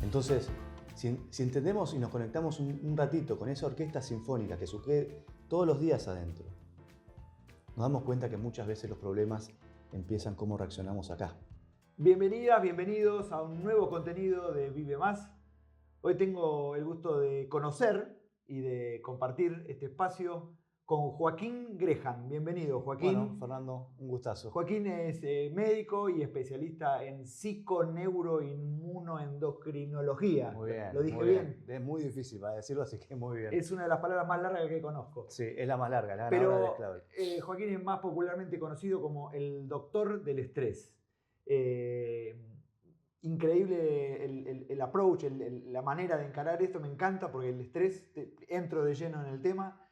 Entonces, si entendemos y nos conectamos un ratito con esa orquesta sinfónica que sucede todos los días adentro, nos damos cuenta que muchas veces los problemas empiezan cómo reaccionamos acá. Bienvenidas, bienvenidos a un nuevo contenido de Vive Más. Hoy tengo el gusto de conocer y de compartir este espacio con Joaquín Greján. Bienvenido, Joaquín. Bueno, Fernando, un gustazo. Joaquín es médico y especialista en psiconeuroinmunoendocrinología. Muy bien. ¿Lo dije muy bien? Es muy difícil para decirlo, así que muy bien. Es una de las palabras más largas que conozco. Sí, es la más larga, la ganadora Pero del clave. Joaquín es más popularmente conocido como el doctor del estrés. Increíble el approach, la manera de encarar esto, me encanta porque el estrés, entro de lleno en el tema,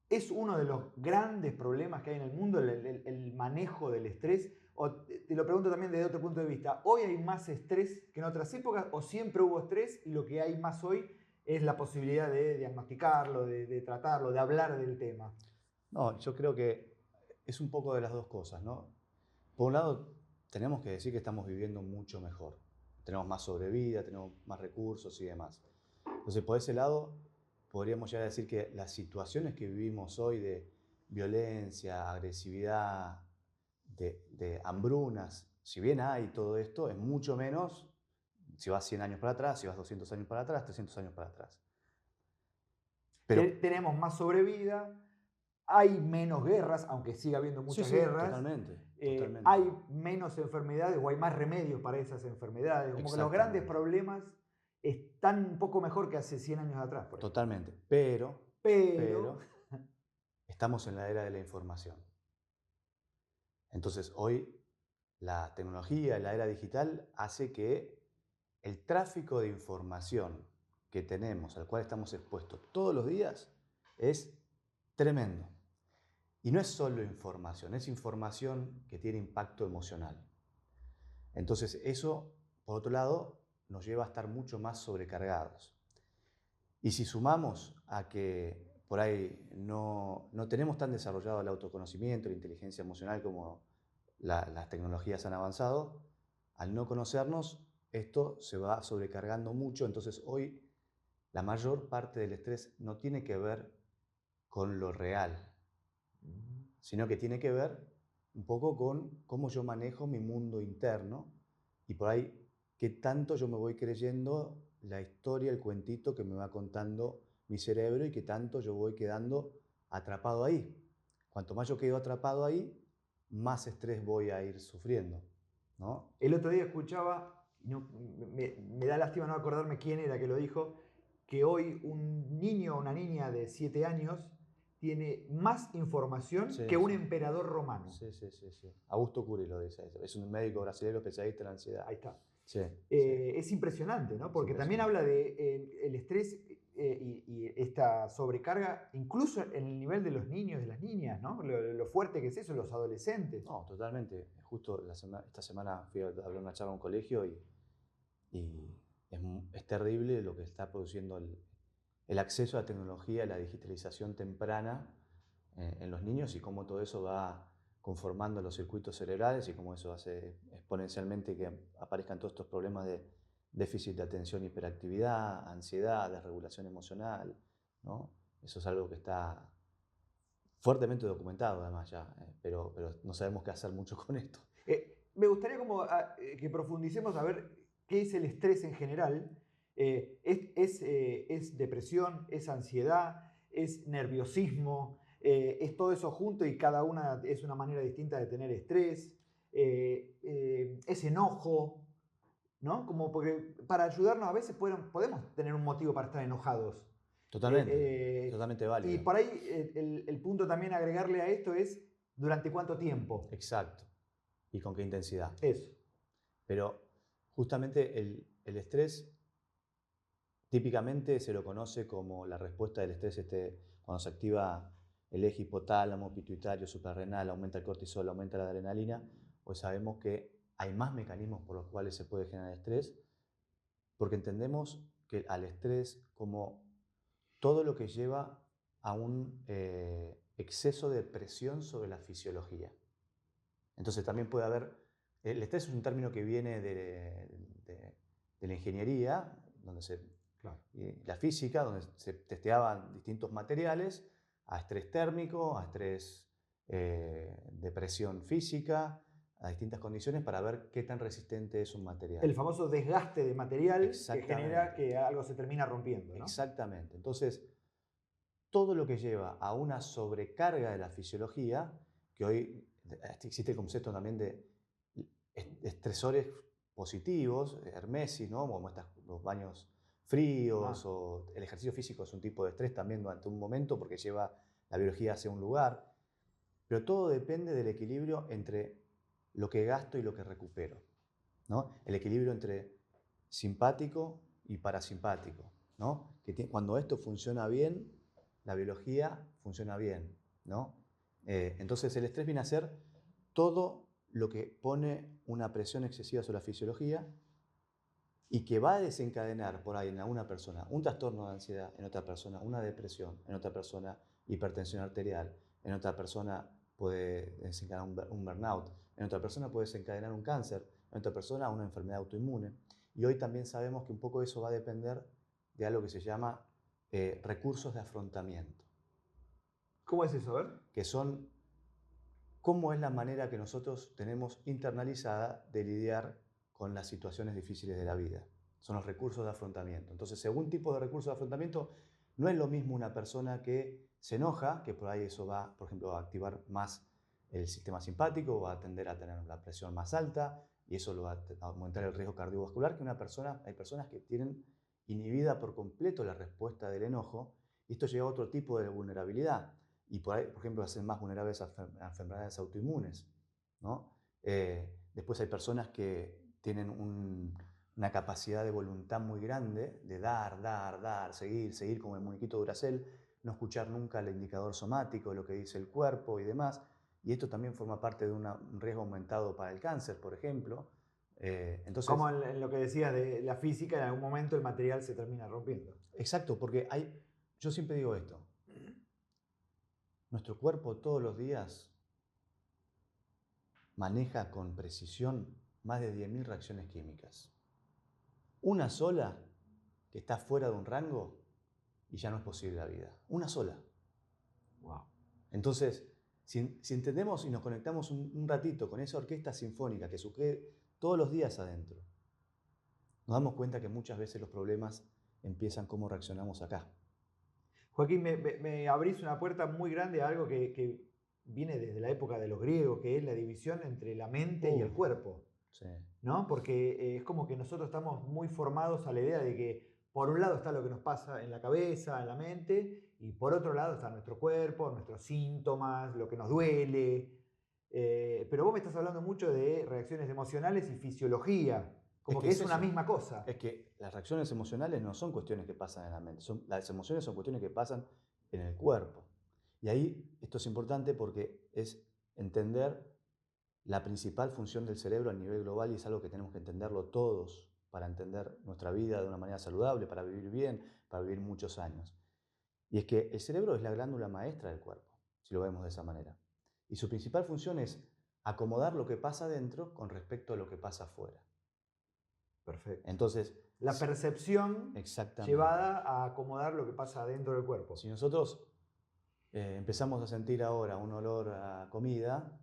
es uno de los grandes problemas que hay en el mundo, el manejo del estrés. O te lo pregunto también desde otro punto de vista, ¿hoy hay más estrés que en otras épocas o siempre hubo estrés y lo que hay más hoy es la posibilidad de diagnosticarlo, de tratarlo, de hablar del tema? No, yo creo que es un poco de las dos cosas, ¿no? Por un lado, tenemos que decir que estamos viviendo mucho mejor. Tenemos más sobrevida, tenemos más recursos y demás. Entonces, por ese lado, podríamos ya decir que las situaciones que vivimos hoy de violencia, agresividad, de hambrunas, si bien hay todo esto, es mucho menos si vas 100 años para atrás, si vas 200 años para atrás, 300 años para atrás. Pero Tenemos más sobrevida, hay menos guerras, aunque siga habiendo muchas guerras. totalmente. Hay menos enfermedades o hay más remedios para esas enfermedades. Como que los grandes problemas están un poco mejor que hace 100 años atrás. Por ejemplo. Totalmente. Pero estamos en la era de la información. Entonces, hoy la tecnología, la era digital, hace que el tráfico de información que tenemos, al cual estamos expuestos todos los días, es tremendo. Y no es solo información, es información que tiene impacto emocional. Entonces, eso, por otro lado, nos lleva a estar mucho más sobrecargados. Y si sumamos a que por ahí no tenemos tan desarrollado el autoconocimiento, la inteligencia emocional como las tecnologías han avanzado, al no conocernos, esto se va sobrecargando mucho. Entonces hoy la mayor parte del estrés no tiene que ver con lo real, sino que tiene que ver un poco con cómo yo manejo mi mundo interno y por ahí qué tanto yo me voy creyendo la historia, el cuentito que me va contando mi cerebro y qué tanto yo voy quedando atrapado ahí. Cuanto más yo quedo atrapado ahí, más estrés voy a ir sufriendo, ¿no? El otro día escuchaba, me da lástima no acordarme quién era que lo dijo, que hoy un niño o una niña de 7 años tiene más información que un emperador romano. Sí. Augusto Cury lo dice eso. Es un médico brasileño especialista en ansiedad. Ahí está. Sí. Es impresionante, ¿no? Porque también habla de el estrés y esta sobrecarga, incluso en el nivel de los niños y las niñas, ¿no? Lo fuerte que es eso, los adolescentes. No, totalmente. Justo esta semana fui a dar una charla a un colegio y es terrible lo que está produciendo el acceso a la tecnología, la digitalización temprana en los niños y cómo todo eso va conformando los circuitos cerebrales y cómo eso hace exponencialmente que aparezcan todos estos problemas de déficit de atención, hiperactividad, ansiedad, desregulación emocional, ¿no? Eso es algo que está fuertemente documentado además ya, pero no sabemos qué hacer mucho con esto. Me gustaría que profundicemos a ver qué es el estrés en general. ¿Es depresión? ¿Es ansiedad? ¿Es nerviosismo? ¿Es todo eso junto y cada una es una manera distinta de tener estrés? ¿Es enojo? ¿No? Como porque para ayudarnos a veces podemos tener un motivo para estar enojados. Totalmente válido. Y por ahí el punto también a agregarle a esto es ¿durante cuánto tiempo? Exacto. ¿Y con qué intensidad? Eso. Pero justamente el estrés típicamente se lo conoce como la respuesta del estrés cuando se activa el eje hipotálamo, pituitario, suprarrenal, aumenta el cortisol, aumenta la adrenalina, pues sabemos que hay más mecanismos por los cuales se puede generar estrés, porque entendemos que al estrés como todo lo que lleva a un exceso de presión sobre la fisiología. Entonces también puede haber, el estrés es un término que viene de de la ingeniería, Claro. y la física, donde se testeaban distintos materiales a estrés térmico, a estrés de presión física, a distintas condiciones para ver qué tan resistente es un material. El famoso desgaste de material que genera Exactamente. que algo se termina rompiendo, ¿no? Exactamente. Entonces, todo lo que lleva a una sobrecarga de la fisiología, que hoy existe el concepto también de estresores positivos, hermesis, ¿no? Como los baños fríos o el ejercicio físico es un tipo de estrés también durante un momento porque lleva la biología hacia un lugar, pero todo depende del equilibrio entre lo que gasto y lo que recupero, ¿no? El equilibrio entre simpático y parasimpático, ¿no? Cuando esto funciona bien, la biología funciona bien, ¿no? Entonces el estrés viene a ser todo lo que pone una presión excesiva sobre la fisiología y que va a desencadenar por ahí en alguna persona un trastorno de ansiedad, en otra persona una depresión, en otra persona hipertensión arterial, en otra persona puede desencadenar un burnout, en otra persona puede desencadenar un cáncer, en otra persona una enfermedad autoinmune. Y hoy también sabemos que un poco eso va a depender de algo que se llama recursos de afrontamiento, ¿Cómo es eso? A ver. que son cómo es la manera que nosotros tenemos internalizada de lidiar con las situaciones difíciles de la vida. Son los recursos de afrontamiento. Entonces, según tipo de recursos de afrontamiento, no es lo mismo una persona que se enoja, que por ahí eso va, por ejemplo, a activar más el sistema simpático, va a tender a tener la presión más alta y eso lo va a aumentar el riesgo cardiovascular, que hay personas que tienen inhibida por completo la respuesta del enojo y esto lleva a otro tipo de vulnerabilidad y por ahí, por ejemplo, hacen más vulnerables a enfermedades autoinmunes, ¿no? Después hay personas que tienen una capacidad de voluntad muy grande de dar, seguir como el muñequito Duracell, no escuchar nunca el indicador somático, lo que dice el cuerpo y demás. Y esto también forma parte de un riesgo aumentado para el cáncer, por ejemplo. Como en lo que decías de la física, en algún momento el material se termina rompiendo. Exacto, porque yo siempre digo esto, nuestro cuerpo todos los días maneja con precisión más de 10.000 reacciones químicas. Una sola que está fuera de un rango y ya no es posible la vida. Una sola. Wow. Entonces, si entendemos y nos conectamos un ratito con esa orquesta sinfónica que sucede todos los días adentro, nos damos cuenta que muchas veces los problemas empiezan como reaccionamos acá. Joaquín, me abrís una puerta muy grande a algo que viene desde la época de los griegos, que es la división entre la mente y el cuerpo. Sí. ¿No? Porque es como que nosotros estamos muy formados a la idea de que por un lado está lo que nos pasa en la cabeza, en la mente, y por otro lado está nuestro cuerpo, nuestros síntomas, lo que nos duele. Pero vos me estás hablando mucho de reacciones emocionales y fisiología, como que es una misma cosa. Es que las reacciones emocionales no son cuestiones que pasan en la mente, las emociones son cuestiones que pasan en el cuerpo. Y ahí esto es importante porque es entender la principal función del cerebro a nivel global y es algo que tenemos que entenderlo todos para entender nuestra vida de una manera saludable, para vivir bien, para vivir muchos años. Y es que el cerebro es la glándula maestra del cuerpo, si lo vemos de esa manera. Y su principal función es acomodar lo que pasa dentro con respecto a lo que pasa afuera. Perfecto. Entonces, la percepción llevada a acomodar lo que pasa dentro del cuerpo. Si nosotros empezamos a sentir ahora un olor a comida,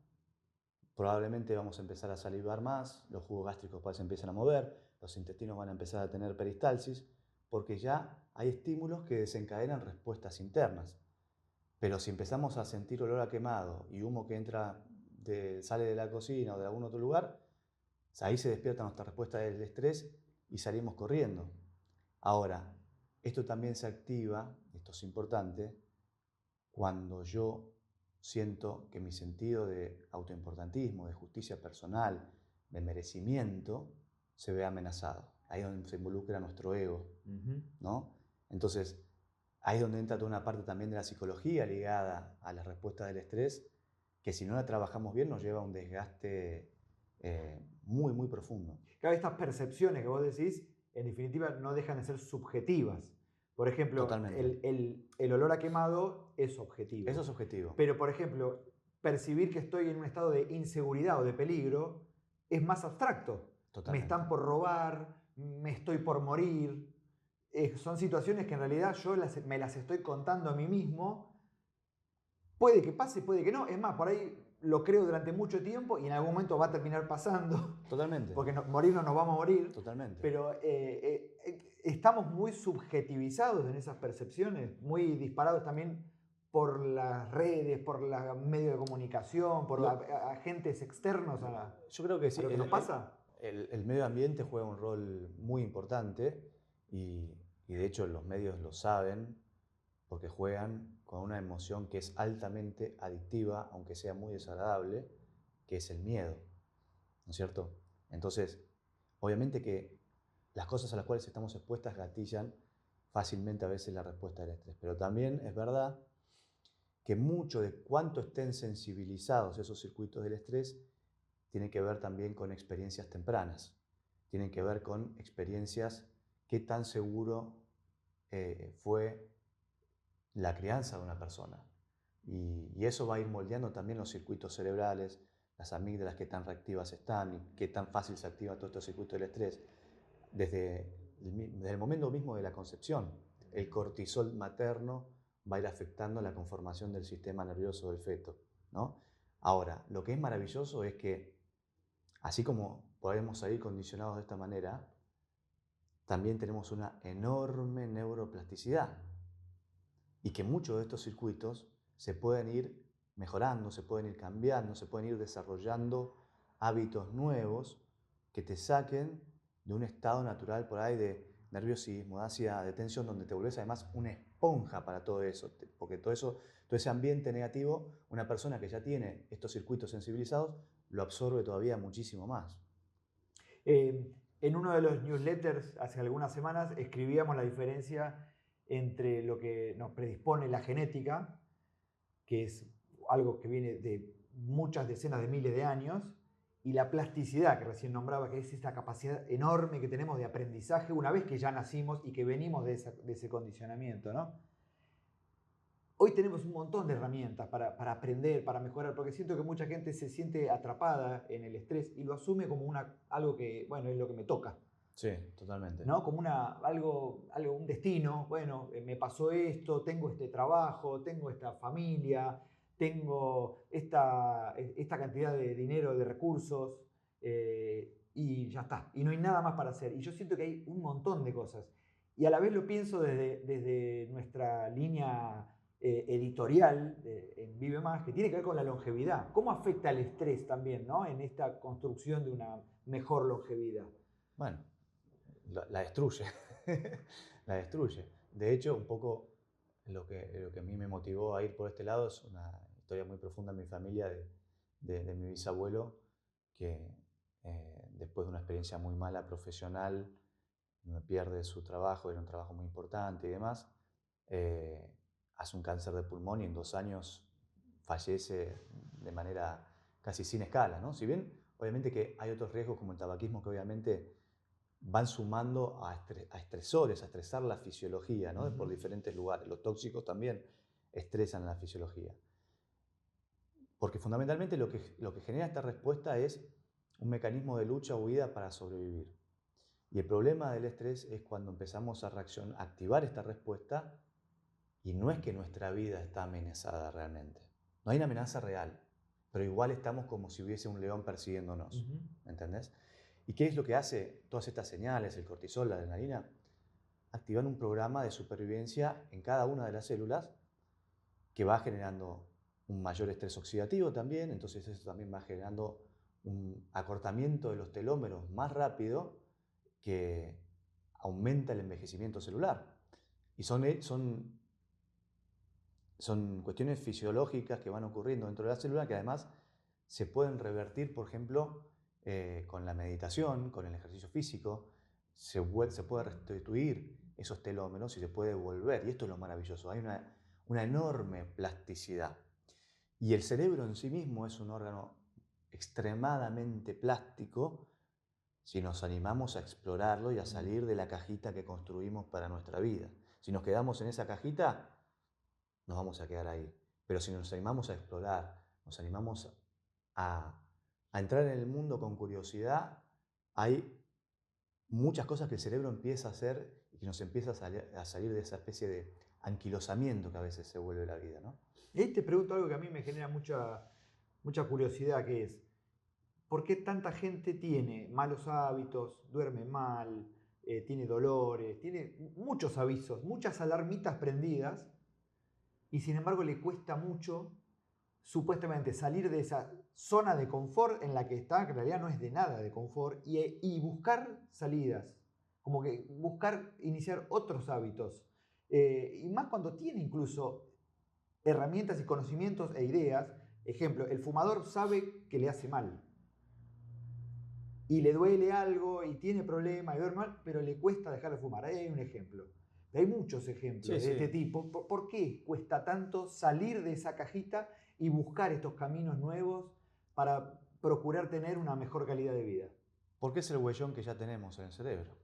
probablemente vamos a empezar a salivar más, los jugos gástricos se empiezan a mover, los intestinos van a empezar a tener peristalsis, porque ya hay estímulos que desencadenan respuestas internas. Pero si empezamos a sentir olor a quemado y humo que sale de la cocina o de algún otro lugar, ahí se despierta nuestra respuesta del estrés y salimos corriendo. Ahora, esto también se activa, esto es importante, cuando yo siento que mi sentido de autoimportantismo, de justicia personal, de merecimiento, se ve amenazado. Ahí es donde se involucra nuestro ego, ¿no? Entonces, ahí es donde entra toda una parte también de la psicología ligada a la respuesta del estrés, que si no la trabajamos bien nos lleva a un desgaste muy, muy profundo. Claro, estas percepciones que vos decís, en definitiva, no dejan de ser subjetivas. Por ejemplo, el olor a quemado es objetivo. Eso es objetivo. Pero, por ejemplo, percibir que estoy en un estado de inseguridad o de peligro es más abstracto. Totalmente. Me están por robar, me estoy por morir. Son situaciones que en realidad yo me las estoy contando a mí mismo. Puede que pase, puede que no. Es más, por ahí lo creo durante mucho tiempo y en algún momento va a terminar pasando. Totalmente. Porque morir no nos vamos a morir. Totalmente. Pero estamos muy subjetivizados en esas percepciones, muy disparados también por las redes, por los medios de comunicación, por agentes externos Yo creo que sí. a lo que nos pasa. El medio ambiente juega un rol muy importante y de hecho los medios lo saben porque juegan con una emoción que es altamente adictiva, aunque sea muy desagradable, que es el miedo, ¿no es cierto? Entonces, obviamente que las cosas a las cuales estamos expuestas gatillan fácilmente a veces la respuesta del estrés, pero también es verdad que mucho de cuánto estén sensibilizados esos circuitos del estrés tiene que ver también con experiencias tempranas, tienen que ver con experiencias qué tan seguro fue la crianza de una persona. Y eso va a ir moldeando también los circuitos cerebrales, las amígdalas que tan reactivas están y qué tan fácil se activa todo este circuito del estrés. Desde el momento mismo de la concepción, el cortisol materno va a ir afectando la conformación del sistema nervioso del feto, ¿no? Ahora, lo que es maravilloso es que, así como podemos salir condicionados de esta manera, también tenemos una enorme neuroplasticidad y que muchos de estos circuitos se pueden ir mejorando, se pueden ir cambiando, se pueden ir desarrollando hábitos nuevos que te saquen de un estado natural por ahí de nerviosismo, de ansiedad, de tensión, donde te volvés además una esponja para todo eso, porque todo ese ambiente negativo, una persona que ya tiene estos circuitos sensibilizados, lo absorbe todavía muchísimo más. En uno de los newsletters hace algunas semanas escribíamos la diferencia entre lo que nos predispone la genética, que es algo que viene de muchas decenas de miles de años, y la plasticidad que recién nombraba, que es esta capacidad enorme que tenemos de aprendizaje una vez que ya nacimos y que venimos de ese condicionamiento, ¿no? Hoy tenemos un montón de herramientas para aprender, para mejorar, porque siento que mucha gente se siente atrapada en el estrés y lo asume como algo que, bueno, es lo que me toca. Sí, totalmente. ¿No? Como un destino, bueno, me pasó esto, tengo este trabajo, tengo esta familia, tengo esta cantidad de dinero, de recursos, y ya está, y no hay nada más para hacer. Y yo siento que hay un montón de cosas. Y a la vez lo pienso desde nuestra línea editorial en Vive Más, que tiene que ver con la longevidad. ¿Cómo afecta el estrés también, ¿no? En esta construcción de una mejor longevidad? Bueno, la destruye, la destruye. De hecho, un poco lo que a mí me motivó a ir por este lado es una historia muy profunda en mi familia de mi bisabuelo, que después de una experiencia muy mala profesional, donde pierde su trabajo, era un trabajo muy importante y demás, eh, hace un cáncer de pulmón y en 2 años fallece de manera casi sin escala, ¿no? Si bien, obviamente que hay otros riesgos como el tabaquismo que obviamente van sumando a estresores, a estresar la fisiología, ¿no? Por diferentes lugares. Los tóxicos también estresan la fisiología. Porque fundamentalmente lo que genera esta respuesta es un mecanismo de lucha o huida para sobrevivir. Y el problema del estrés es cuando empezamos a activar esta respuesta y no es que nuestra vida está amenazada realmente. No hay una amenaza real, pero igual estamos como si hubiese un león persiguiéndonos. ¿Entendés? ¿Y qué es lo que hace todas estas señales, el cortisol, la adrenalina? Activan un programa de supervivencia en cada una de las células que va generando un mayor estrés oxidativo también, entonces eso también va generando un acortamiento de los telómeros más rápido que aumenta el envejecimiento celular. Y son cuestiones fisiológicas que van ocurriendo dentro de la célula que además se pueden revertir, por ejemplo, con la meditación, con el ejercicio físico, se puede restituir esos telómeros y se puede volver. Y esto es lo maravilloso, hay una enorme plasticidad. Y el cerebro en sí mismo es un órgano extremadamente plástico si nos animamos a explorarlo y a salir de la cajita que construimos para nuestra vida. Si nos quedamos en esa cajita, nos vamos a quedar ahí. Pero si nos animamos a explorar, nos animamos a entrar en el mundo con curiosidad, hay muchas cosas que el cerebro empieza a hacer y que nos empieza a salir de esa especie de anquilosamiento que a veces se vuelve la vida, ¿no? Y ahí te pregunto algo que a mí me genera mucha curiosidad, que es, ¿por qué tanta gente tiene malos hábitos, duerme mal, tiene dolores, tiene muchos avisos, muchas alarmitas prendidas, y sin embargo le cuesta mucho supuestamente salir de esa zona de confort en la que está, que en realidad no es de nada de confort, y buscar salidas, como que buscar iniciar otros hábitos? Y más cuando tiene incluso herramientas y conocimientos e ideas. Ejemplo, el fumador sabe que le hace mal y le duele algo y tiene problemas y duerme mal, pero le cuesta dejar de fumar. Ahí hay un ejemplo. Hay muchos ejemplos Sí, de este sí. tipo. ¿Por qué cuesta tanto salir de esa cajita y buscar estos caminos nuevos para procurar tener una mejor calidad de vida? Porque es el huellón que ya tenemos en el cerebro.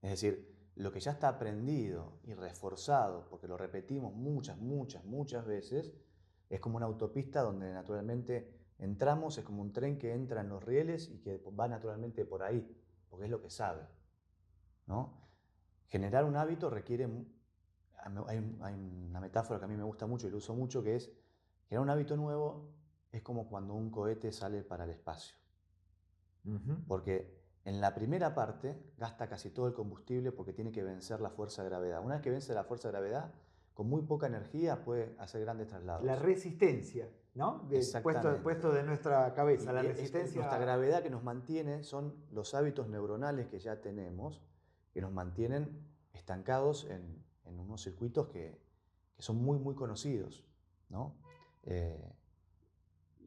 Es decir, lo que ya está aprendido y reforzado, porque lo repetimos muchas, muchas, muchas veces, es como una autopista donde naturalmente entramos, es como un tren que entra en los rieles y que va naturalmente por ahí, porque es lo que sabe, ¿no? Generar un hábito requiere, hay una metáfora que a mí me gusta mucho y lo uso mucho, que es, generar un hábito nuevo es como cuando un cohete sale para el espacio. Ujú. Porque en la primera parte gasta casi todo el combustible porque tiene que vencer la fuerza de gravedad. Una vez que vence la fuerza de gravedad, con muy poca energía puede hacer grandes La traslados. resistencia, ¿no? Exactamente. Puesto de nuestra cabeza, la Y nuestra resistencia. gravedad que nos mantiene son los hábitos neuronales que ya tenemos, que nos mantienen estancados en unos circuitos que son muy, muy conocidos, ¿no? Eh,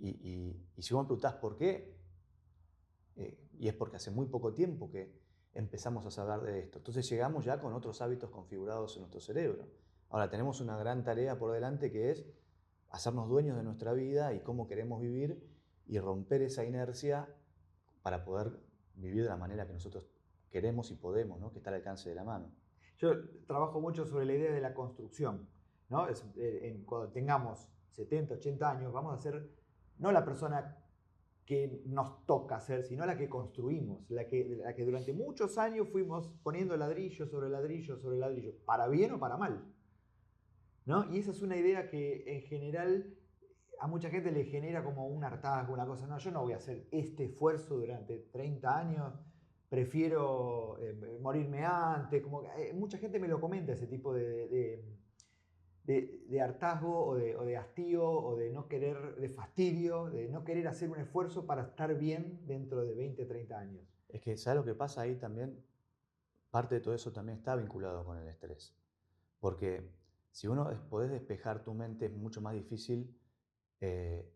y si vos me preguntás por qué, y es porque hace muy poco tiempo que empezamos a saber de esto. Entonces llegamos ya con otros hábitos configurados en nuestro cerebro. Ahora tenemos una gran tarea por delante que es hacernos dueños de nuestra vida y cómo queremos vivir y romper esa inercia para poder vivir de la manera que nosotros queremos y podemos, ¿no? Que está al alcance de la mano. Yo trabajo mucho sobre la idea de la construcción, ¿no? Cuando tengamos 70, 80 años, vamos a ser no la persona que nos toca ser, sino la que construimos, la que durante muchos años fuimos poniendo ladrillo sobre ladrillo sobre ladrillo, para bien o para mal, ¿no? Y esa es una idea que en general a mucha gente le genera como un hartazgo, una cosa, no, yo no voy a hacer este esfuerzo durante 30 años, prefiero morirme antes, como que, mucha gente me lo comenta, ese tipo de hartazgo o de hastío o de no querer, de fastidio, de no querer hacer un esfuerzo para estar bien dentro de 20, 30 años. Es que, ¿sabes lo que pasa ahí también? Parte de todo eso también está vinculado con el estrés. Porque si uno podés despejar tu mente, es mucho más difícil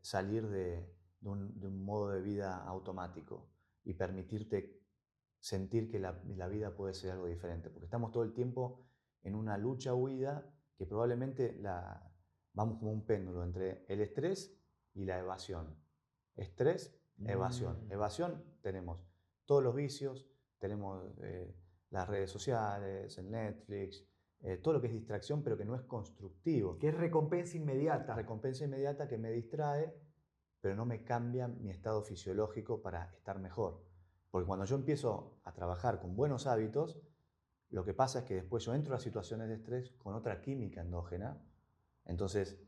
salir de un modo de vida automático y permitirte sentir que la vida puede ser algo diferente. Porque estamos todo el tiempo en una lucha huida que probablemente vamos como un péndulo entre el estrés y la evasión. Estrés, evasión. Mm. Evasión tenemos todos los vicios, tenemos las redes sociales, el Netflix, todo lo que es distracción pero que no es constructivo. Que es recompensa inmediata. Recompensa inmediata que me distrae, pero no me cambia mi estado fisiológico para estar mejor. Porque cuando yo empiezo a trabajar con buenos hábitos, lo que pasa es que después yo entro a situaciones de estrés con otra química endógena. Entonces,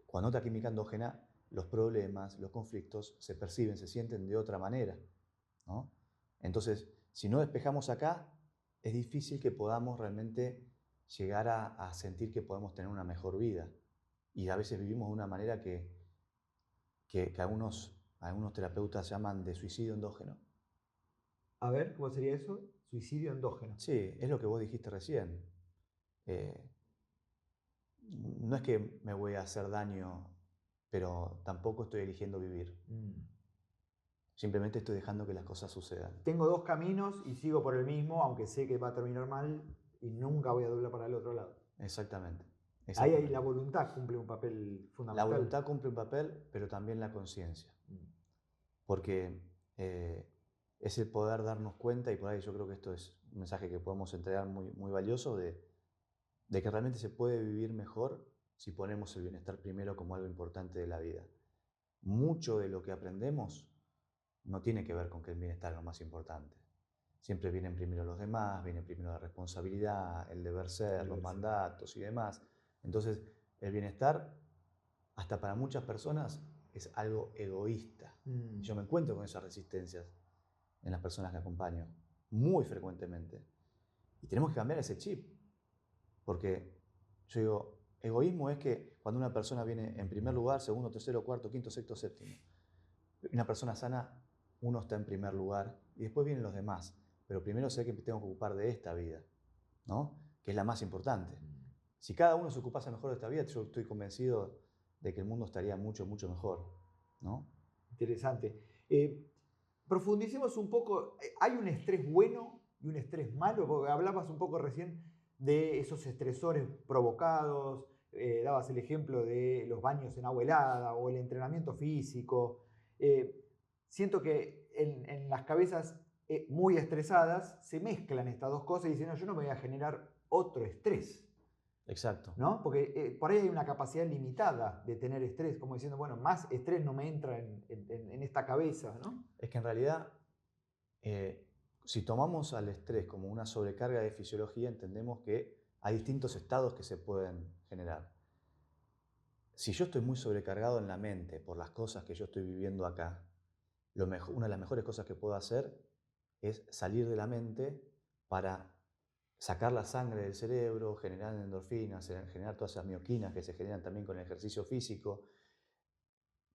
con otra química endógena, los problemas, los conflictos se perciben, se sienten de otra manera, ¿no? Entonces, si no despejamos acá, es difícil que podamos realmente llegar a sentir que podemos tener una mejor vida. Y a veces vivimos de una manera que algunos terapeutas llaman de suicidio endógeno. A ver, ¿cómo sería eso? Suicidio endógeno. Sí, es lo que vos dijiste recién. Eh, no es que me voy a hacer daño, pero tampoco estoy eligiendo vivir. Mm. Simplemente estoy dejando que las cosas sucedan. Tengo dos caminos y sigo por el mismo, aunque sé que va a terminar mal y nunca voy a doblar para el otro lado. Exactamente, Ahí la exactamente. voluntad cumple un papel La fundamental. voluntad cumple un papel, pero también la conciencia. Mm. Porque es el poder darnos cuenta, y por ahí yo creo que esto es un mensaje que podemos entregar muy, muy valioso, de que realmente se puede vivir mejor si ponemos el bienestar primero como algo importante de la vida. Mucho de lo que aprendemos no tiene que ver con que el bienestar es lo más importante. siempre vienen primero los demás, viene primero la responsabilidad, el deber ser, los mandatos y demás. Entonces, el bienestar, hasta para muchas personas, es algo egoísta. Yo me encuentro con esas resistencias en las personas que acompaño, muy frecuentemente. Y tenemos que cambiar ese chip, porque yo digo, egoísmo es que cuando una persona viene en primer lugar, segundo, tercero, cuarto, quinto, sexto, séptimo. Una persona sana, uno está en primer lugar y después vienen los demás. Pero primero sé que tengo que ocupar de esta vida, ¿no? Que es la más importante. Si cada uno se ocupase mejor de esta vida, yo estoy convencido de que el mundo estaría mucho, mucho mejor, ¿no? Interesante. Profundicemos un poco. ¿Hay un estrés bueno y un estrés malo? Porque hablabas un poco recién de esos estresores provocados, dabas el ejemplo de los baños en agua helada o el entrenamiento físico. Siento que en las cabezas muy estresadas se mezclan estas dos cosas y dicen, no, yo no me voy a generar otro estrés. Exacto. ¿No? Porque por ahí hay una capacidad limitada de tener estrés, como diciendo, bueno, más estrés no me entra en esta cabeza, ¿no? Es que en realidad, si tomamos al estrés como una sobrecarga de fisiología, entendemos que hay distintos estados que se pueden generar. Si yo estoy muy sobrecargado en la mente por las cosas que yo estoy viviendo acá, una de las mejores cosas que puedo hacer es salir de la mente para sacar la sangre del cerebro, generar endorfinas, generar todas esas mioquinas que se generan también con el ejercicio físico,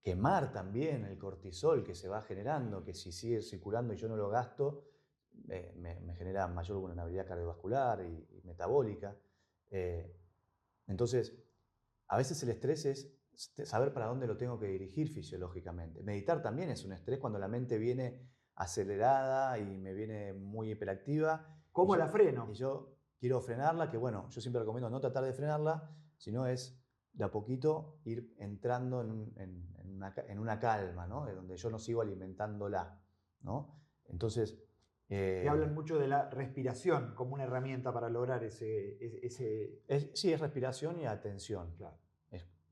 quemar también el cortisol que se va generando, que si sigue circulando y yo no lo gasto, me genera mayor vulnerabilidad cardiovascular y metabólica. Entonces, a veces el estrés es saber para dónde lo tengo que dirigir fisiológicamente. Meditar también es un estrés cuando la mente viene acelerada y me viene muy hiperactiva. ¿Cómo la freno? Y yo quiero frenarla, que bueno, yo siempre recomiendo no tratar de frenarla, sino es de a poquito ir entrando en una calma, ¿no? De donde yo no sigo alimentándola, ¿no? Entonces... Que hablan mucho de la respiración como una herramienta para lograr ese... sí, es respiración y atención. Claro.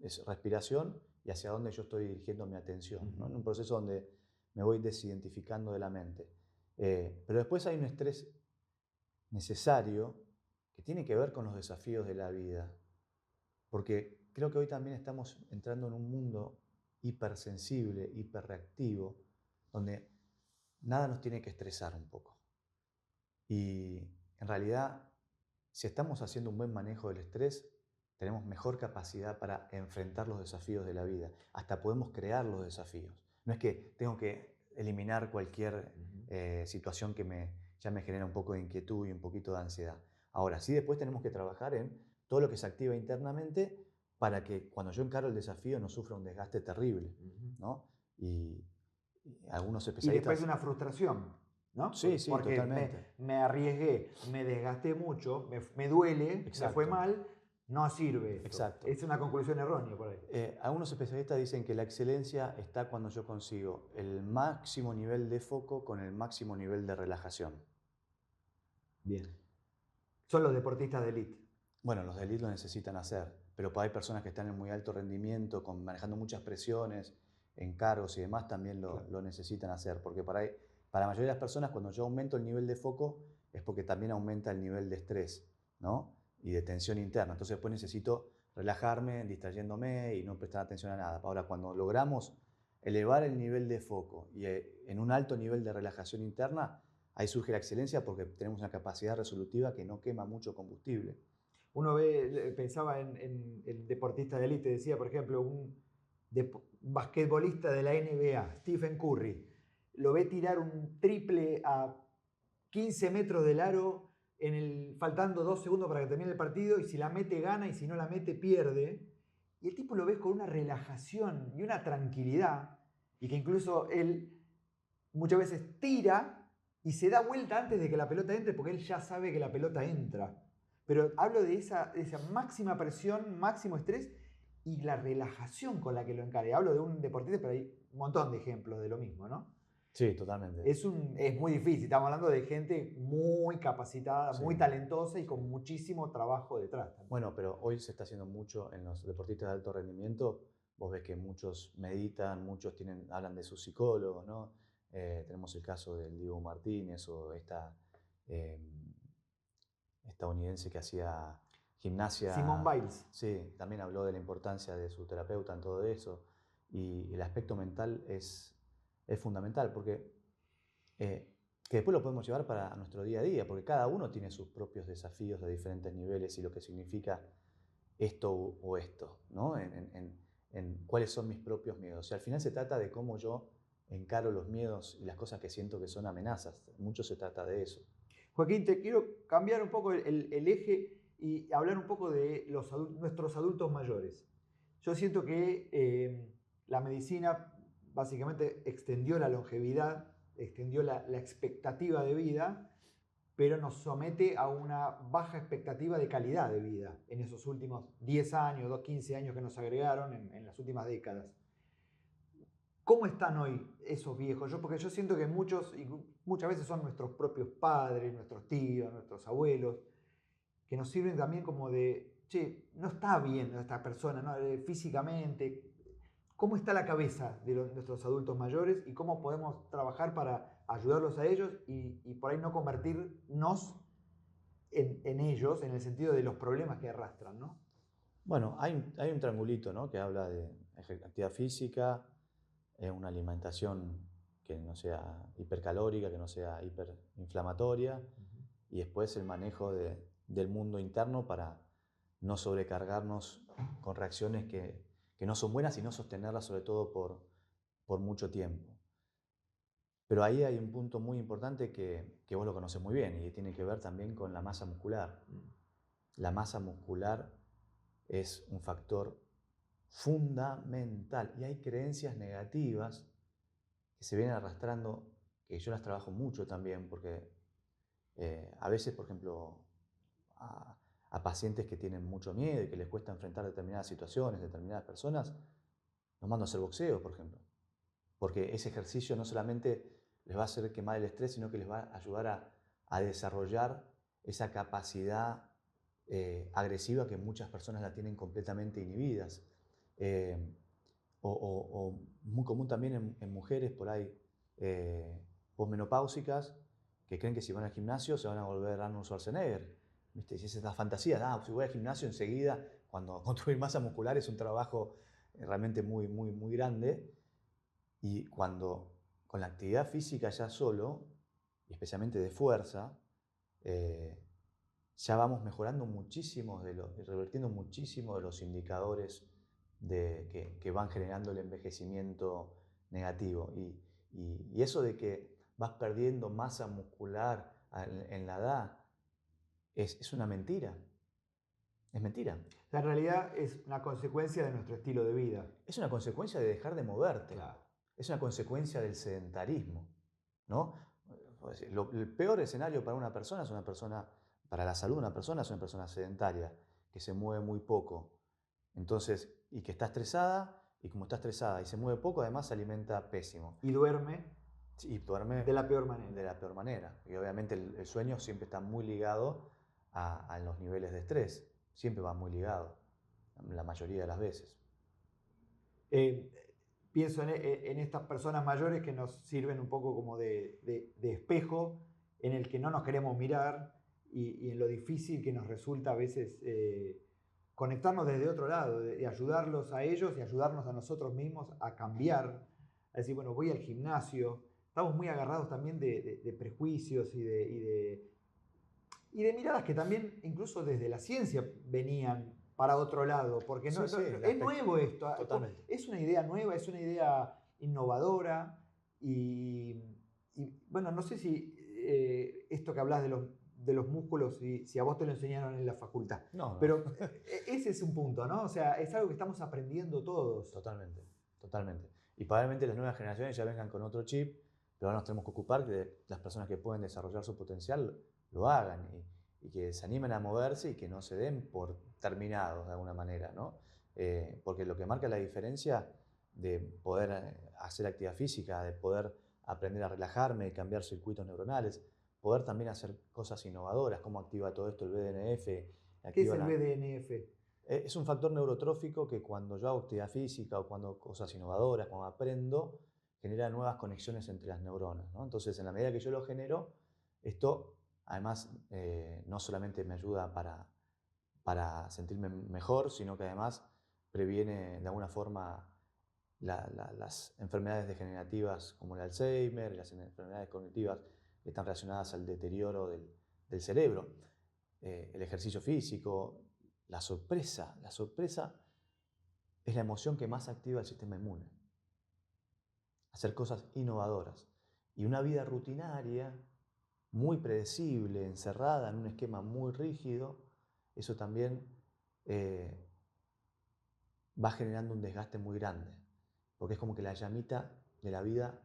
Es respiración y hacia dónde yo estoy dirigiendo mi atención, ¿no? Uh-huh. En un proceso donde me voy desidentificando de la mente. Pero después hay un estrés necesario que tiene que ver con los desafíos de la vida. Porque creo que hoy también estamos entrando en un mundo hipersensible, hiperreactivo, donde nada nos tiene que estresar un poco. Y en realidad, si estamos haciendo un buen manejo del estrés, tenemos mejor capacidad para enfrentar los desafíos de la vida. Hasta podemos crear los desafíos. No es que tengo que eliminar cualquier situación que ya me genera un poco de inquietud y un poquito de ansiedad. Ahora, sí, después tenemos que trabajar en todo lo que se activa internamente para que cuando yo encaro el desafío no sufra un desgaste terrible, ¿no? Y algunos Y especialistas... después una frustración, ¿no? Sí, sí, Porque totalmente. me arriesgué, me desgasté mucho, me duele, Exacto. me fue mal, no sirve esto. Exacto. Es una conclusión errónea por ahí. Algunos especialistas dicen que la excelencia está cuando yo consigo el máximo nivel de foco con el máximo nivel de relajación. Bien. Son los deportistas de élite. Bueno, los de élite lo necesitan hacer, pero hay personas que están en muy alto rendimiento, manejando muchas presiones, encargos y demás, también lo necesitan hacer, porque para la mayoría de las personas cuando yo aumento el nivel de foco es porque también aumenta el nivel de estrés, ¿no? Y de tensión interna. Entonces después necesito relajarme, distrayéndome y no prestar atención a nada. Ahora, cuando logramos elevar el nivel de foco y en un alto nivel de relajación interna, ahí surge la excelencia porque tenemos una capacidad resolutiva que no quema mucho combustible. Uno pensaba en el deportista de élite, decía, por ejemplo, un basquetbolista de la NBA, Stephen Curry, lo ve tirar un triple a 15 metros del aro faltando 2 segundos para que termine el partido y si la mete gana y si no la mete pierde. Y el tipo lo ves con una relajación y una tranquilidad y que incluso él muchas veces tira y se da vuelta antes de que la pelota entre porque él ya sabe que la pelota entra. Pero hablo de esa máxima presión, máximo estrés y la relajación con la que lo encara. Y hablo de un deportista, pero hay un montón de ejemplos de lo mismo, ¿no? Sí, totalmente. Es muy difícil. Estamos hablando de gente muy capacitada, Sí. Muy talentosa y con muchísimo trabajo detrás. También. Bueno, pero hoy se está haciendo mucho en los deportistas de alto rendimiento. Vos ves que muchos meditan, hablan de sus psicólogos, ¿no? Tenemos el caso del Diego Martínez o esta eh, estadounidense que hacía gimnasia. Simone Biles. Sí, también habló de la importancia de su terapeuta en todo eso. Y el aspecto mental es fundamental porque que después lo podemos llevar para nuestro día a día, porque cada uno tiene sus propios desafíos de diferentes niveles y lo que significa esto o esto, ¿no? En cuáles son mis propios miedos. Y al final se trata de cómo yo encaro los miedos y las cosas que siento que son amenazas. Mucho se trata de eso. Joaquín, te quiero cambiar un poco el eje y hablar un poco de nuestros adultos mayores. Yo siento que la medicina básicamente extendió la longevidad, extendió la expectativa de vida, pero nos somete a una baja expectativa de calidad de vida en esos últimos 10 años, 15 años que nos agregaron en las últimas décadas. ¿Cómo están hoy esos viejos? Porque yo siento que muchas veces son nuestros propios padres, nuestros tíos, nuestros abuelos, que nos sirven también como de, che, no está bien esta persona, ¿no? Físicamente. ¿Cómo está la cabeza de nuestros adultos mayores y cómo podemos trabajar para ayudarlos a ellos y por ahí no convertirnos en ellos, en el sentido de los problemas que arrastran, ¿no? Bueno, hay un triangulito, ¿no? Que habla de actividad física, una alimentación que no sea hipercalórica, que no sea hiperinflamatoria, y después el manejo del mundo interno para no sobrecargarnos con reacciones que no son buenas y no sostenerlas sobre todo por mucho tiempo. Pero ahí hay un punto muy importante que vos lo conoces muy bien y tiene que ver también con la masa muscular. La masa muscular es un factor fundamental y hay creencias negativas que se vienen arrastrando, que yo las trabajo mucho también, porque a veces, por ejemplo, a pacientes que tienen mucho miedo y que les cuesta enfrentar determinadas situaciones, determinadas personas, los mando a hacer boxeo, por ejemplo, porque ese ejercicio no solamente les va a hacer quemar el estrés, sino que les va a ayudar a desarrollar esa capacidad agresiva que muchas personas la tienen completamente inhibidas. Eh, o muy común también en mujeres por ahí posmenopáusicas que creen que si van al gimnasio se van a volver Arnold Schwarzenegger. ¿Viste? Y es esa fantasía, si voy al gimnasio enseguida, cuando construir masa muscular es un trabajo realmente muy, muy, muy grande. Y cuando con la actividad física ya solo, y especialmente de fuerza, ya vamos mejorando muchísimo, revertiendo muchísimo de los indicadores que van generando el envejecimiento negativo. Y eso de que vas perdiendo masa muscular en la edad es una mentira. Es mentira. La realidad es una consecuencia de nuestro estilo de vida. Es una consecuencia de dejar de moverte. Claro. Es una consecuencia del sedentarismo, ¿no? El peor escenario para una persona, para la salud de una persona es una persona sedentaria, que se mueve muy poco. Entonces, y que está estresada, y como está estresada y se mueve poco, además se alimenta pésimo. Y duerme. Y duerme de la peor manera. De la peor manera. Y obviamente el sueño siempre está muy ligado a los niveles de estrés. Siempre va muy ligado, la mayoría de las veces. Pienso en estas personas mayores que nos sirven un poco como de espejo en el que no nos queremos mirar y en lo difícil que nos resulta a veces conectarnos desde otro lado, de ayudarlos a ellos y ayudarnos a nosotros mismos a cambiar, a decir, bueno, voy al gimnasio. Estamos muy agarrados también de prejuicios y de miradas que también incluso desde la ciencia venían para otro lado, porque Sí, sí, es nuevo esto. Totalmente. Es una idea nueva, es una idea innovadora y bueno, no sé si esto que hablas de los músculos, si a vos te lo enseñaron en la facultad. No. Pero ese es un punto, ¿no? O sea, es algo que estamos aprendiendo todos. Totalmente, totalmente. Y probablemente las nuevas generaciones ya vengan con otro chip, pero ahora nos tenemos que ocupar que las personas que pueden desarrollar su potencial lo hagan y que se animen a moverse y que no se den por terminados de alguna manera, ¿no? Porque lo que marca la diferencia de poder hacer actividad física, de poder aprender a relajarme, cambiar circuitos neuronales, poder también hacer cosas innovadoras, cómo activa todo esto el BDNF. ¿Qué es el BDNF? Es un factor neurotrófico que cuando yo hago actividad física o cuando cosas innovadoras, cuando aprendo, genera nuevas conexiones entre las neuronas, ¿no? Entonces, en la medida que yo lo genero, esto además no solamente me ayuda para sentirme mejor, sino que además previene de alguna forma las enfermedades degenerativas como el Alzheimer, las enfermedades cognitivas que están relacionadas al deterioro del cerebro, el ejercicio físico, la sorpresa. La sorpresa es la emoción que más activa el sistema inmune. Hacer cosas innovadoras. Y una vida rutinaria, muy predecible, encerrada en un esquema muy rígido, eso también va generando un desgaste muy grande. Porque es como que la llamita de la vida,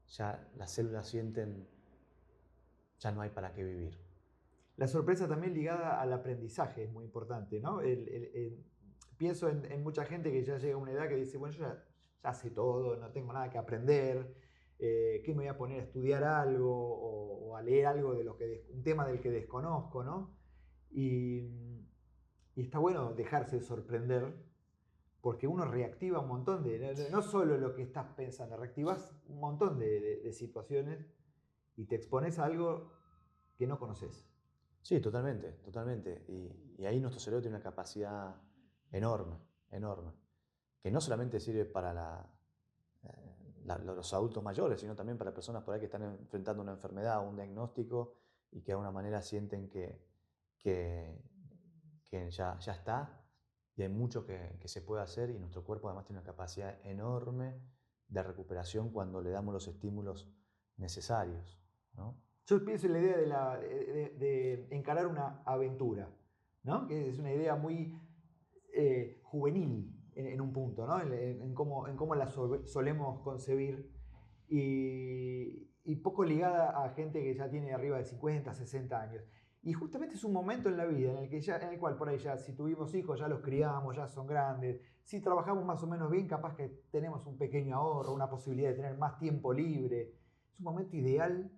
ya las células sienten, ya no hay para qué vivir. La sorpresa también ligada al aprendizaje es muy importante, ¿no? Pienso en mucha gente que ya llega a una edad que dice, bueno, yo ya sé todo, no tengo nada que aprender, ¿qué me voy a poner a estudiar algo o a leer algo de un tema del que desconozco, ¿no? Y está bueno dejarse sorprender porque uno reactiva un montón no solo lo que estás pensando, reactivas un montón de situaciones y te expones a algo que no conoces. Sí, totalmente, totalmente. Y ahí nuestro cerebro tiene una capacidad enorme, enorme, que no solamente sirve para los adultos mayores, sino también para personas por ahí que están enfrentando una enfermedad o un diagnóstico y que de alguna manera sienten que, que ya está y hay mucho que se puede hacer y nuestro cuerpo además tiene una capacidad enorme de recuperación cuando le damos los estímulos necesarios, ¿no? Yo pienso en la idea de encarar una aventura, ¿no? Que es una idea muy juvenil en un punto, ¿no? En cómo la solemos concebir y poco ligada a gente que ya tiene arriba de 50, 60 años. Y justamente es un momento en la vida en el cual por ahí ya, si tuvimos hijos, ya los criamos, ya son grandes. Si trabajamos más o menos bien, capaz que tenemos un pequeño ahorro, una posibilidad de tener más tiempo libre. Es un momento ideal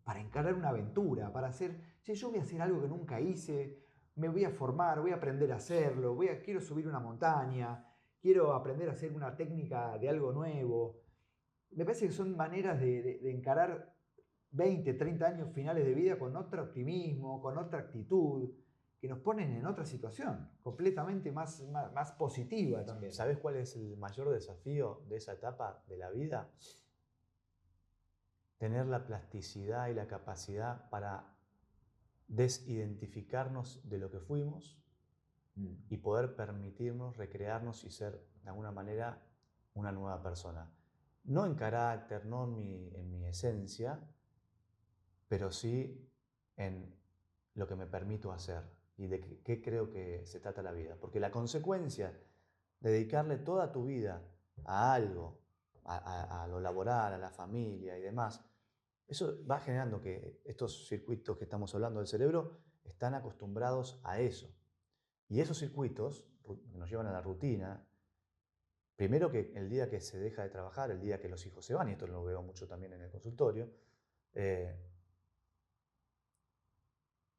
para encarar una aventura, para hacer, che, yo voy a hacer algo que nunca hice, me voy a formar, voy a aprender a hacerlo, quiero subir una montaña, quiero aprender a hacer una técnica de algo nuevo. Me parece que son maneras de encarar 20, 30 años finales de vida con otro optimismo, con otra actitud, que nos ponen en otra situación, completamente más positiva también. ¿Sabes cuál es el mayor desafío de esa etapa de la vida? Tener la plasticidad y la capacidad para desidentificarnos de lo que fuimos y poder permitirnos recrearnos y ser de alguna manera una nueva persona. No en carácter, no en mi esencia, pero sí en lo que me permito hacer y de qué creo que se trata la vida. Porque la consecuencia de dedicarle toda tu vida a algo, a lo laboral, a la familia y demás, eso va generando que estos circuitos que estamos hablando del cerebro están acostumbrados a eso. Y esos circuitos que nos llevan a la rutina, primero que el día que se deja de trabajar, el día que los hijos se van, y esto lo veo mucho también en el consultorio, eh,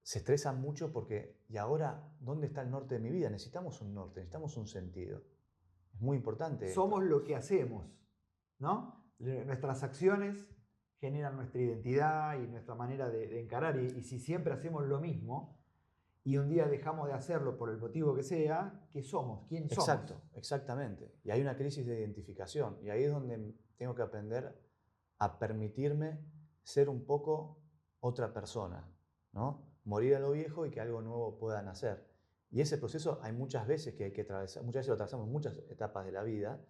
se estresan mucho porque, ¿y ahora dónde está el norte de mi vida? Necesitamos un norte, necesitamos un sentido. Es muy importante Somos esto. lo que hacemos, ¿no? Nuestras acciones generan nuestra identidad y nuestra manera de encarar. Y si siempre hacemos lo mismo y un día dejamos de hacerlo por el motivo que sea, ¿qué somos? ¿Quién somos? Exacto, exactamente. Y hay una crisis de identificación. Y ahí es donde tengo que aprender a permitirme ser un poco otra persona, ¿no? Morir a lo viejo y que algo nuevo pueda nacer. Y ese proceso hay muchas veces que hay que atravesar, muchas veces lo atravesamos en muchas etapas de la vida,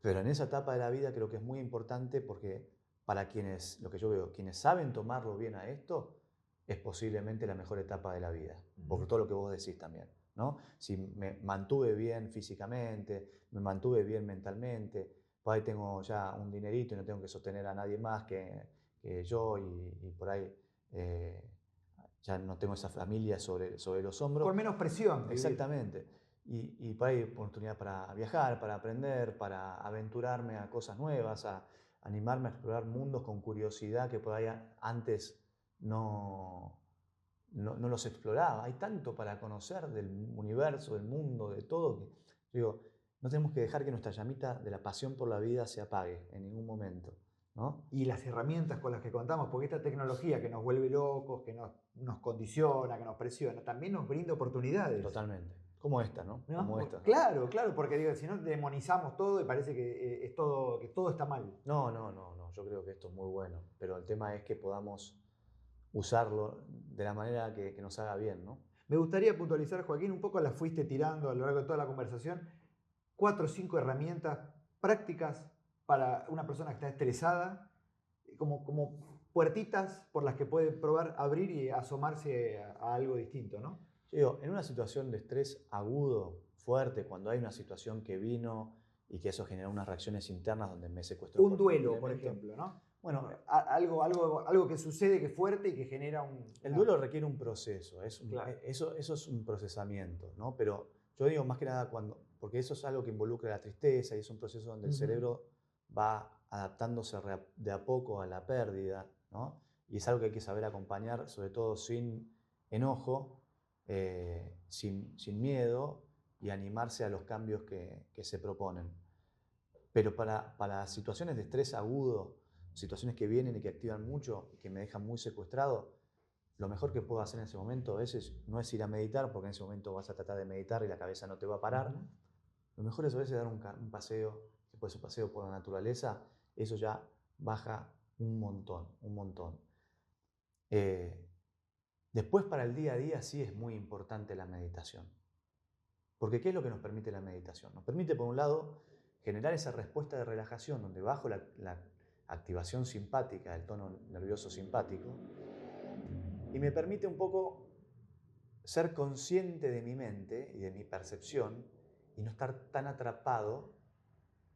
pero en esa etapa de la vida creo que es muy importante porque para quienes, lo que yo veo, quienes saben tomarlo bien a esto, es posiblemente la mejor etapa de la vida, por todo lo que vos decís también, ¿no? Si me mantuve bien físicamente, me mantuve bien mentalmente, por ahí tengo ya un dinerito y no tengo que sostener a nadie más que yo y por ahí eh, ya no tengo esa familia sobre los hombros. Con menos presión. Exactamente. Y por ahí oportunidad para viajar, para aprender, para aventurarme a cosas nuevas, a animarme a explorar mundos con curiosidad que por ahí antes no los exploraba. Hay tanto para conocer del universo, del mundo, de todo, que digo, no tenemos que dejar que nuestra llamita de la pasión por la vida se apague en ningún momento. ¿no? Y las herramientas con las que contamos, porque esta tecnología que nos vuelve locos, que nos condiciona, que nos presiona, también nos brinda oportunidades. Totalmente. Como esta, ¿no? ¿No? Como esta. Claro, claro, porque digo, si no demonizamos todo y parece que, es todo, que todo está mal. No, no, no, no. Yo creo que esto es muy bueno. Pero el tema es que podamos usarlo de la manera que nos haga bien, ¿no? Me gustaría puntualizar, Joaquín, un poco las fuiste tirando a lo largo de toda la conversación, 4 o 5 herramientas prácticas para una persona que está estresada, como puertitas por las que puede probar abrir y asomarse a algo distinto, ¿no? Yo digo, en una situación de estrés agudo, fuerte, cuando hay una situación que vino y que eso generó unas reacciones internas donde me secuestró Un por duelo, por elemento. ejemplo, ¿no? Bueno, Algo que sucede que es fuerte y que genera el duelo requiere un proceso, Claro. eso es un procesamiento, ¿no? Pero yo digo más que nada porque eso es algo que involucra la tristeza y es un proceso donde el cerebro va adaptándose de a poco a la pérdida, ¿no? Y es algo que hay que saber acompañar, sobre todo sin enojo, sin miedo y animarse a los cambios que se proponen. Pero para situaciones de estrés agudo, situaciones que vienen y que activan mucho y que me dejan muy secuestrado, lo mejor que puedo hacer en ese momento a veces no es ir a meditar, porque en ese momento vas a tratar de meditar y la cabeza no te va a parar. Lo mejor es a veces dar un paseo, si puede ser un paseo por la naturaleza, eso ya baja un montón, un montón. Después para el día a día sí es muy importante la meditación. Porque ¿qué es lo que nos permite la meditación? Nos permite, por un lado, generar esa respuesta de relajación donde bajo la activación simpática, del tono nervioso simpático, y me permite un poco ser consciente de mi mente y de mi percepción y no estar tan atrapado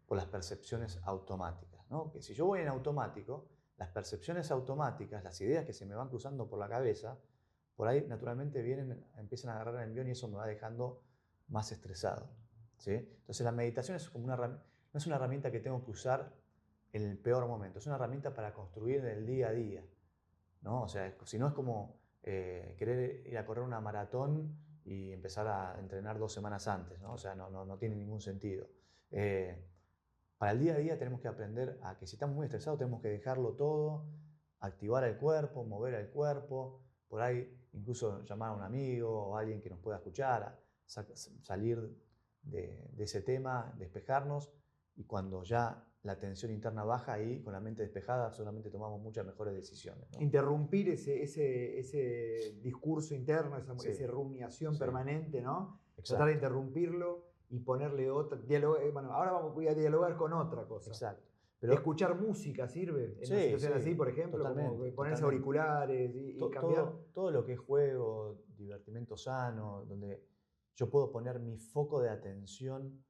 por las percepciones automáticas, ¿no? Que si yo voy en automático, las percepciones automáticas, las ideas que se me van cruzando por la cabeza, por ahí naturalmente empiezan a agarrar el envión y eso me va dejando más estresado, ¿sí? Entonces la meditación es como no es una herramienta que tengo que usar en el peor momento, es una herramienta para construir en el día a día, ¿no? O sea, si no es como querer ir a correr una maratón y empezar a entrenar 2 semanas antes, ¿no? O sea, no tiene ningún sentido. Para el día a día tenemos que aprender a que si estamos muy estresados tenemos que dejarlo todo, activar el cuerpo, mover el cuerpo, por ahí incluso llamar a un amigo o a alguien que nos pueda escuchar, salir de ese tema, despejarnos y cuando ya la tensión interna baja ahí con la mente despejada solamente tomamos muchas mejores decisiones, ¿no? Interrumpir ese discurso interno, esa Sí, rumiación sí, permanente, ¿no? Tratar de exacto, interrumpirlo y ponerle otra. Bueno, ahora voy a dialogar con otra cosa. exacto. Pero Escuchar música sirve en una sí, situación así, sí, por ejemplo, como totalmente, ponerse totalmente. auriculares y cambiar. Todo lo que es juego, divertimento sano, donde yo puedo poner mi foco de atención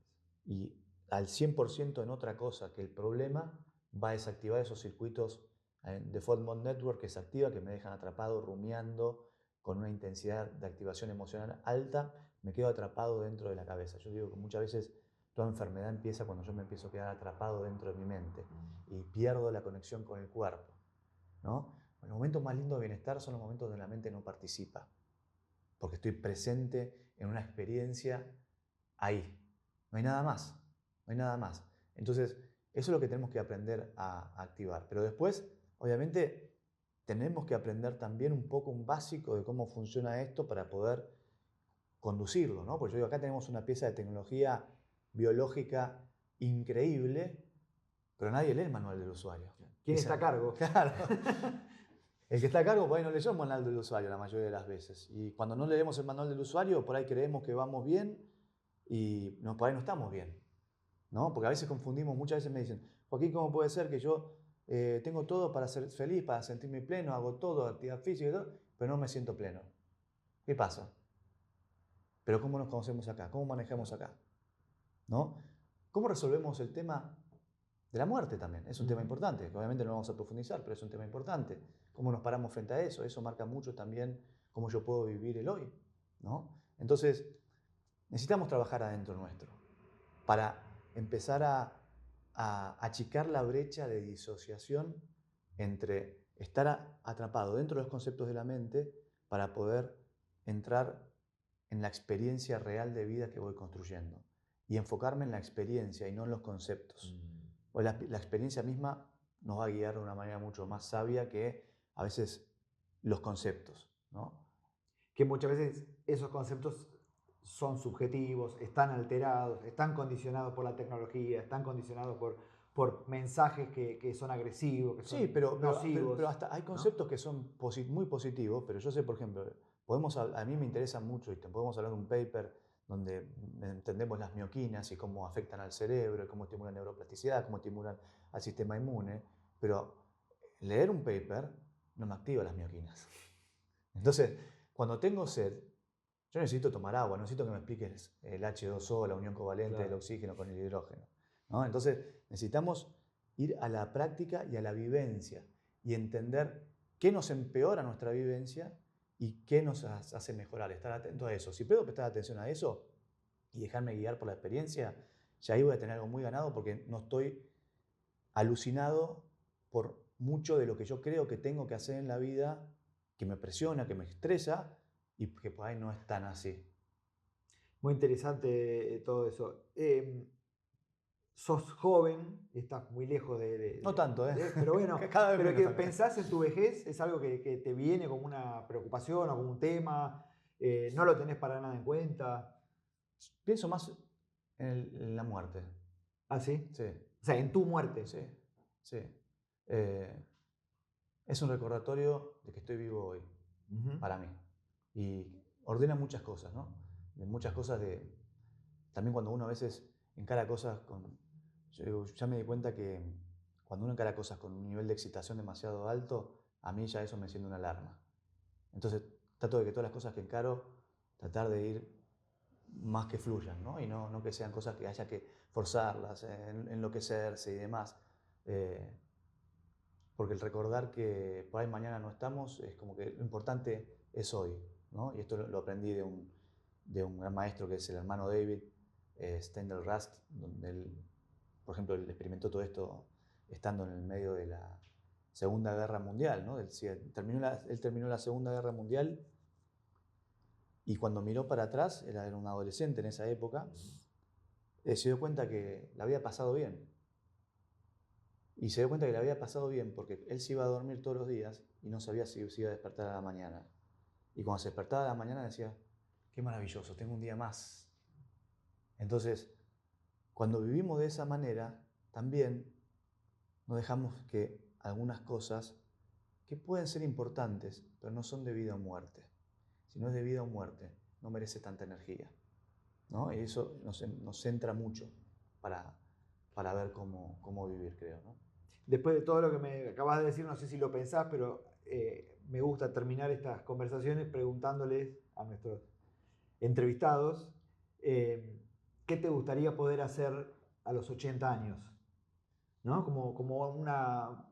y al 100% en otra cosa que el problema, va a desactivar esos circuitos en Default Mode Network que se activa, que me dejan atrapado, rumiando, con una intensidad de activación emocional alta, me quedo atrapado dentro de la cabeza. Yo digo que muchas veces toda enfermedad empieza cuando yo me empiezo a quedar atrapado dentro de mi mente y pierdo la conexión con el cuerpo, ¿no? Los momentos más lindos de bienestar son los momentos donde la mente no participa, porque estoy presente en una experiencia ahí. No hay nada más, no hay nada más. Entonces, eso es lo que tenemos que aprender a activar. Pero después, obviamente, tenemos que aprender también un poco un básico de cómo funciona esto para poder conducirlo, ¿no? Porque yo digo, acá tenemos una pieza de tecnología biológica increíble, pero nadie lee el manual del usuario. ¿Quién está a cargo? Claro. El que está a cargo por ahí no leyó el manual del usuario la mayoría de las veces. Y cuando no leemos el manual del usuario, por ahí creemos que vamos bien y por ahí no estamos bien, ¿no? Porque a veces confundimos, muchas veces me dicen, Joaquín, ¿cómo puede ser que yo tengo todo para ser feliz, para sentirme pleno, hago todo, actividad física y todo, pero no me siento pleno? ¿Qué pasa? Pero ¿cómo nos conocemos acá? ¿Cómo manejamos acá? ¿No? ¿Cómo resolvemos el tema de la muerte también? Es un tema importante, que obviamente no vamos a profundizar, pero es un tema importante. ¿Cómo nos paramos frente a eso? Eso marca mucho también cómo yo puedo vivir el hoy, ¿no? Entonces, necesitamos trabajar adentro nuestro para empezar a achicar la brecha de disociación entre estar atrapado dentro de los conceptos de la mente para poder entrar en la experiencia real de vida que voy construyendo y enfocarme en la experiencia y no en los conceptos. O la experiencia misma nos va a guiar de una manera mucho más sabia que a veces los conceptos, ¿no? Que muchas veces esos conceptos son subjetivos, están alterados, están condicionados por la tecnología, están condicionados por mensajes que son agresivos, que Sí, son pero nocivos, hasta hay ¿no? conceptos que son muy positivos, pero yo sé, por ejemplo, a mí me interesa mucho y podemos hablar de un paper donde entendemos las mioquinas y cómo afectan al cerebro, y cómo estimulan neuroplasticidad, cómo estimulan al sistema inmune, pero leer un paper no me activa las mioquinas. Entonces, cuando tengo sed, yo necesito tomar agua, no necesito que me expliques el H2O, la unión covalente del Claro. oxígeno con el hidrógeno, ¿no? Entonces, necesitamos ir a la práctica y a la vivencia y entender qué nos empeora nuestra vivencia y qué nos hace mejorar, estar atento a eso. Si puedo prestar atención a eso y dejarme guiar por la experiencia, ya ahí voy a tener algo muy ganado porque no estoy alucinado por mucho de lo que yo creo que tengo que hacer en la vida, que me presiona, que me estresa y que por ahí no es tan así. Muy interesante todo eso. Sos joven, estás muy lejos No tanto, ¿eh? pero bueno, Cada vez pero menos que también. pensás en tu vejez, es algo que te viene como una preocupación o como un tema, no lo tenés para nada en cuenta. Pienso más en la muerte. ¿Ah, sí? Sí, O sea, en tu muerte. sí, sí. Eh, es un recordatorio de que estoy vivo hoy, Ujú. para mí. Y ordena muchas cosas, ¿no? De muchas cosas de... También cuando uno a veces encara cosas con... Yo ya me di cuenta que cuando uno encara cosas con un nivel de excitación demasiado alto, a mí ya eso me enciende una alarma. Entonces trato de que todas las cosas que encaro, tratar de ir más que fluyan, ¿no? Y no que sean cosas que haya que forzarlas, enloquecerse y demás. Eh, porque el recordar que por ahí mañana no estamos es como que lo importante es hoy, ¿no? Y esto lo aprendí de un gran maestro que es el hermano David, Stendhal Rast, donde él, por ejemplo, él experimentó todo esto estando en el medio de la Segunda Guerra Mundial, ¿no? Él terminó la Segunda Guerra Mundial y cuando miró para atrás, era un adolescente en esa época, se dio cuenta que la había pasado bien. Y se dio cuenta que le había pasado bien porque él se iba a dormir todos los días y no sabía si se iba a despertar a la mañana. Y cuando se despertaba a la mañana decía, qué maravilloso, tengo un día más. Entonces, cuando vivimos de esa manera, también no dejamos que algunas cosas que pueden ser importantes, pero no son de vida o muerte. Si no es de vida o muerte, no merece tanta energía, ¿no? Y eso nos centra mucho para, para ver cómo vivir, creo, ¿no? Después de todo lo que me acabas de decir, no sé si lo pensás, pero me gusta terminar estas conversaciones preguntándoles a nuestros entrevistados qué te gustaría poder hacer a los 80 años, ¿no? Como una,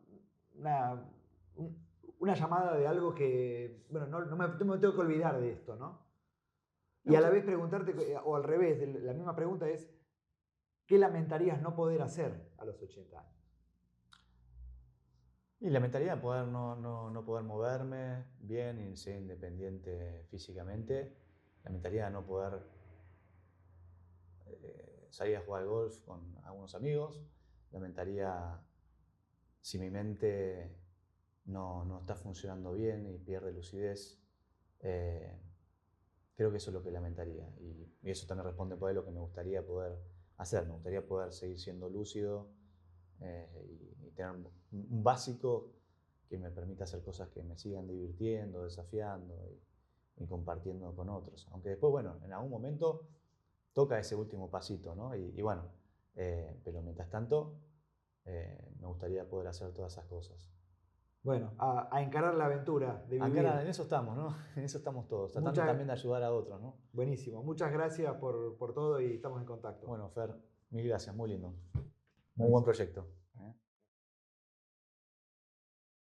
una llamada de algo que, bueno, no me tengo que olvidar de esto, ¿no? Me Y a la gusta, vez preguntarte, o al revés, la misma pregunta es, ¿qué lamentarías no poder hacer a los 80 años? y la mentalidad de poder no poder moverme bien y ser independiente físicamente, la mentalidad de no poder salir a jugar al golf con algunos amigos, la mentalidad si mi mente no está funcionando bien y pierde lucidez, eh, creo que eso es lo que lamentaría. Y eso también responde por ahí lo que me gustaría poder hacer. Me gustaría poder seguir siendo lúcido y tener un básico que me permita hacer cosas que me sigan divirtiendo, desafiando y compartiendo con otros. Aunque después, bueno, en algún momento toca ese último pasito, ¿no? Y bueno, pero mientras tanto, me gustaría poder hacer todas esas cosas. Bueno, a encarar la aventura de Acá en vivir. eso estamos, ¿no? En eso estamos todos, tratando Muchas, también de ayudar a otros, ¿no? buenísimo. Muchas gracias por todo y estamos en contacto. Bueno, Fer, mil gracias, muy lindo. Muy buen Buenísimo. proyecto.